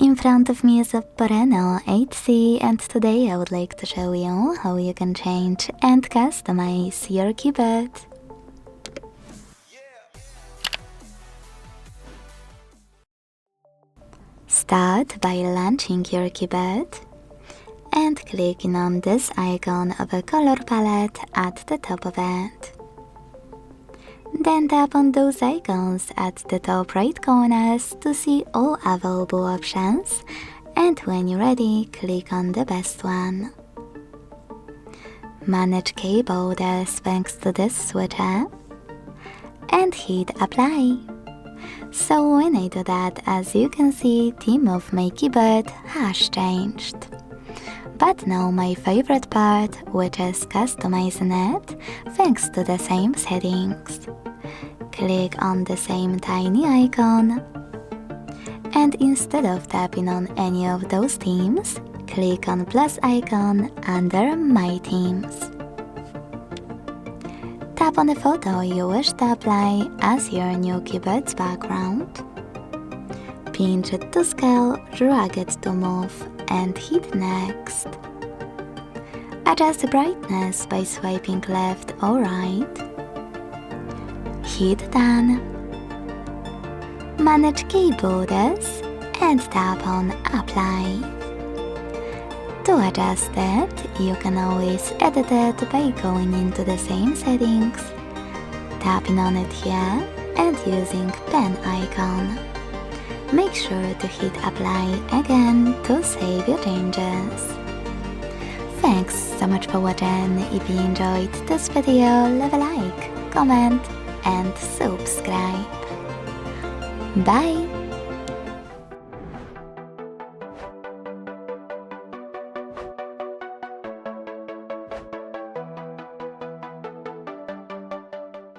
In front of me is OPPO Reno8 Z, and today I would like to show you how you can change and customize your keyboard. Start by launching your keyboard and clicking on this icon of a color palette at the top of it. Then tap on those icons at the top right corners to see all available options, and when you're ready, click on the best one. Manage keyboarders thanks to this switcher and hit apply. So when I do that, as you can see, the theme of my keyboard has changed. But now my favorite part, which is customizing it thanks to the same settings. Click on the same tiny icon, and instead of tapping on any of those themes, click on plus icon under My Themes. Tap on the photo you wish to apply as your new keyboard's background. Pinch it to scale, drag it to move, and hit next. Adjust the brightness by swiping left or right. Hit done. Manage keyboards and tap on apply. To adjust it, you can always edit it by going into the same settings, tapping on it here and using pen icon. Make sure to hit apply again to save your changes. Thanks so much for watching. If you enjoyed this video, leave a like, comment and subscribe. Bye!